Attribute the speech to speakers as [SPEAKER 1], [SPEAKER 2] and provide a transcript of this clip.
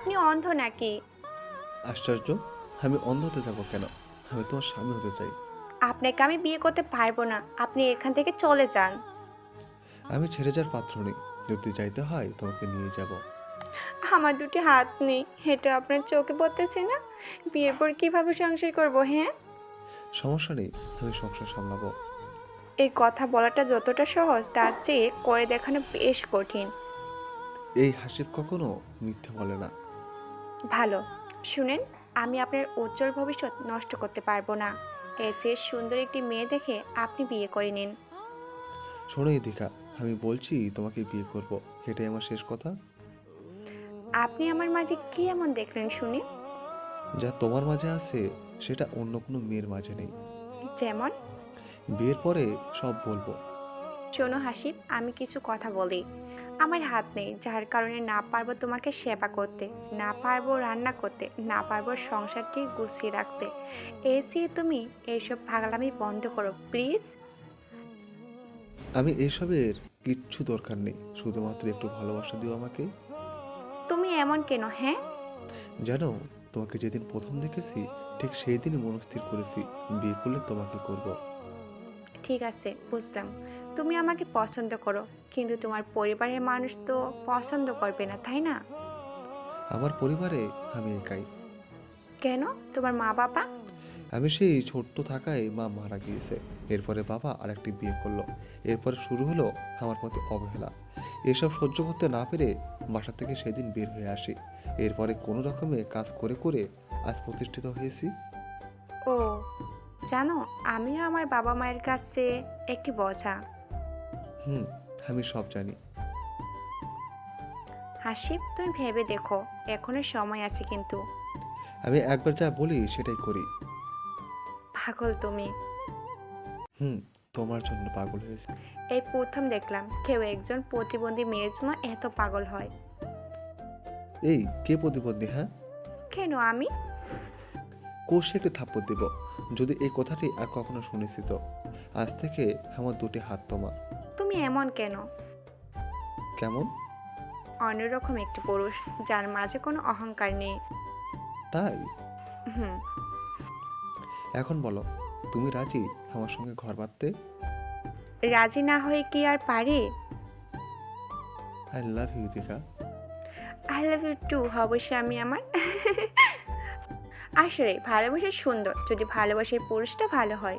[SPEAKER 1] আপনি অন্ধ নাকি?
[SPEAKER 2] আশ্চর্য, আমি অন্ধ হতে যাবো কেন? আমি তোমার স্বামী হতে চাই।
[SPEAKER 1] আপনাকে আমি বিয়ে করতে পারবো না, আপনি এখান থেকে চলে যান।
[SPEAKER 2] আমি ছেড়ে যাওয়ার পাত্র নই। যদি যাইতে হয় তোমাকে নিয়ে যাব।
[SPEAKER 1] আমার দুটি হাত নেই, এটা আপনার চোখে পড়তেছে না? বিয়ের পর কিভাবে সংসার করব, হ্যাঁ?
[SPEAKER 2] সমস্যা নেই, আমি সংসার সামলাবো।
[SPEAKER 1] এই কথা বলাটা যতটা সহজ, তার চেয়ে করে দেখানো বেশ কঠিন।
[SPEAKER 2] এই হাসিব কখনো মিথ্যে বলে না।
[SPEAKER 1] ভালো, শুনেন, আমি আপনার উজ্জ্বল ভবিষ্যৎ নষ্ট করতে পারবো না। এর চেয়ে সুন্দর একটি মেয়ে দেখে আপনি বিয়ে করে নিন।
[SPEAKER 2] শোনো দীঘা, আমি বলছি তোমাকে বিয়ে করব। এটাই আমার শেষ কথা।
[SPEAKER 1] আপনি আমার মাঝে কি এমন দেখলেন শুনি?
[SPEAKER 2] যা তোমার মাঝে আছে সেটা অন্য কোনো মেয়ের মাঝে নেই।
[SPEAKER 1] যেমন?
[SPEAKER 2] বিয়ের পরে সব বলবো।
[SPEAKER 1] শোনো হাসিব, আমি কিছু কথা বলি। আমার হাত নেই, যার কারণে না পারবো তোমাকে সেবা করতে, না পারবো রান্না করতে, না পারবো সংসারটি গুছিয়ে রাখতে। এসে তুমি এইসব পাগলামি বন্ধ করো প্লিজ।
[SPEAKER 2] আমি এসবের কিচ্ছু দরকার নেই, শুধুমাত্র একটু ভালোবাসা দিও আমাকে।
[SPEAKER 1] তুমি এমন কেন, হ্যাঁ?
[SPEAKER 2] জানো, তোমাকে যেদিন প্রথম দেখেছি ঠিক সেই দিনই মনস্থির করেছি বিয়ে করলে তোমাকে করব।
[SPEAKER 1] ঠিক আছে, বুঝলাম। তুমি আমাকে পছন্দ করো, কিন্তু তোমার পরিবারের মানুষ তো পছন্দ করবে না, তাই না?
[SPEAKER 2] আমার পরিবারে আমি একাই।
[SPEAKER 1] কেন? তোমার মা বাবা?
[SPEAKER 2] আমি সেই ছোট্ট থাকায় মা মারা গিয়েছে। এরপরে বাবা আরেকটি বিয়ে করলো। এরপরে শুরু হলো আমার প্রতি অবহেলা। এসব সহ্য করতে না পেরে বাসা থেকে সেদিন বের হয়ে আসি। এরপরে কোনো রকমে কাজ করে করে আজ প্রতিষ্ঠিত হয়েছি।
[SPEAKER 1] ও, জানো, আমিও আমার বাবা মায়ের কাছে একটি বোঝা।
[SPEAKER 2] হুম, আমি সব জানি।
[SPEAKER 1] হাসিব, তুমি ভেবে দেখো, এখনো সময় আছে কিন্তু।
[SPEAKER 2] আমি একবার যা বলি সেটাই করি।
[SPEAKER 1] পাগল তুমি।
[SPEAKER 2] হুম, তোমার জন্য পাগল হয়েছি।
[SPEAKER 1] এই প্রথম দেখলাম কেউ একজন প্রতিবন্ধী মেয়ের জন্য এত পাগল হয়।
[SPEAKER 2] এই কে প্রতিবন্ধী, হ্যাঁ?
[SPEAKER 1] কেন আমি?
[SPEAKER 2] কষে একটি থাপ্পড় দিব যদি এই কথাটি আর কখনো শুনেছি তো। আজ থেকে আমার দুটি হাত তোমার।
[SPEAKER 1] তুমি এমন কেন?
[SPEAKER 2] কেমন?
[SPEAKER 1] অন্যরকম একটি পুরুষ, যার মাঝে কোনো অহংকার নেই।
[SPEAKER 2] তাই?
[SPEAKER 1] হুম।
[SPEAKER 2] এখন বলো, তুমি রাজি আমার সঙ্গে ঘর বাঁধতে?
[SPEAKER 1] রাজি না হয়ে কি আর পারি?
[SPEAKER 2] I love you Digha.
[SPEAKER 1] I love you too হবো স্বামী আমার। আসলে ভালোবাসা সুন্দর, যদি ভালোবাসার পুরুষটা ভালো হয়।